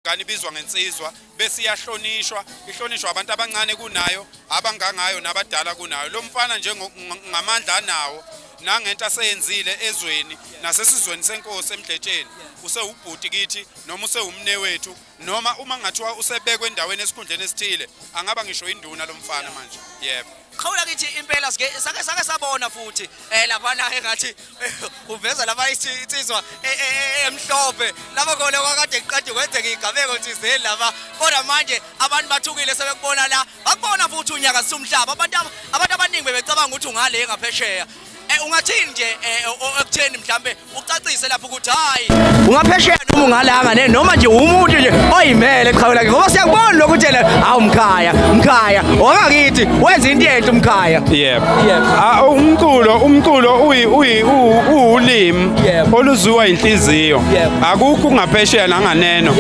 Ngani bizwa ngensizwa bese iyahlonishwa ihlonishwa abantu abancane kunayo abangangayo nabadala kunayo lo mfana nje ngamandla anawo nangento aseyenzile ezweni nasesizweni senkosi eMdletsheni usewubhuti kithi noma usewumne wethu noma uma ngathiwa usebekwe endaweni esikhundleni esithile angaba ngisho induna lo mfana manje yebo Khawula kithi impela sake sabona futhi lapha na engathi uveza laba insizwa emhlophe laba khona kwakade qade kwenzeka igabeko thizeni laba kodwa manje abantu bathukile sebekubona la bakubona futhi unyaka sumhlaba abantu abaningi bebecabanga ukuthi ungale ngaphesheya ungathini nje ekutheni mhlambe ucacise lapho ukuthi hayi ungaphesheya noma ungalanga noma nje umuntu nje oyimele eqhawula ngoba siyakubona lokuthi hawu mkhaya ongakithi wenza into enhle umkhaya yebo umculo ulimi oluzwiwa inhliziyo akukho ungaphesheya nanganeno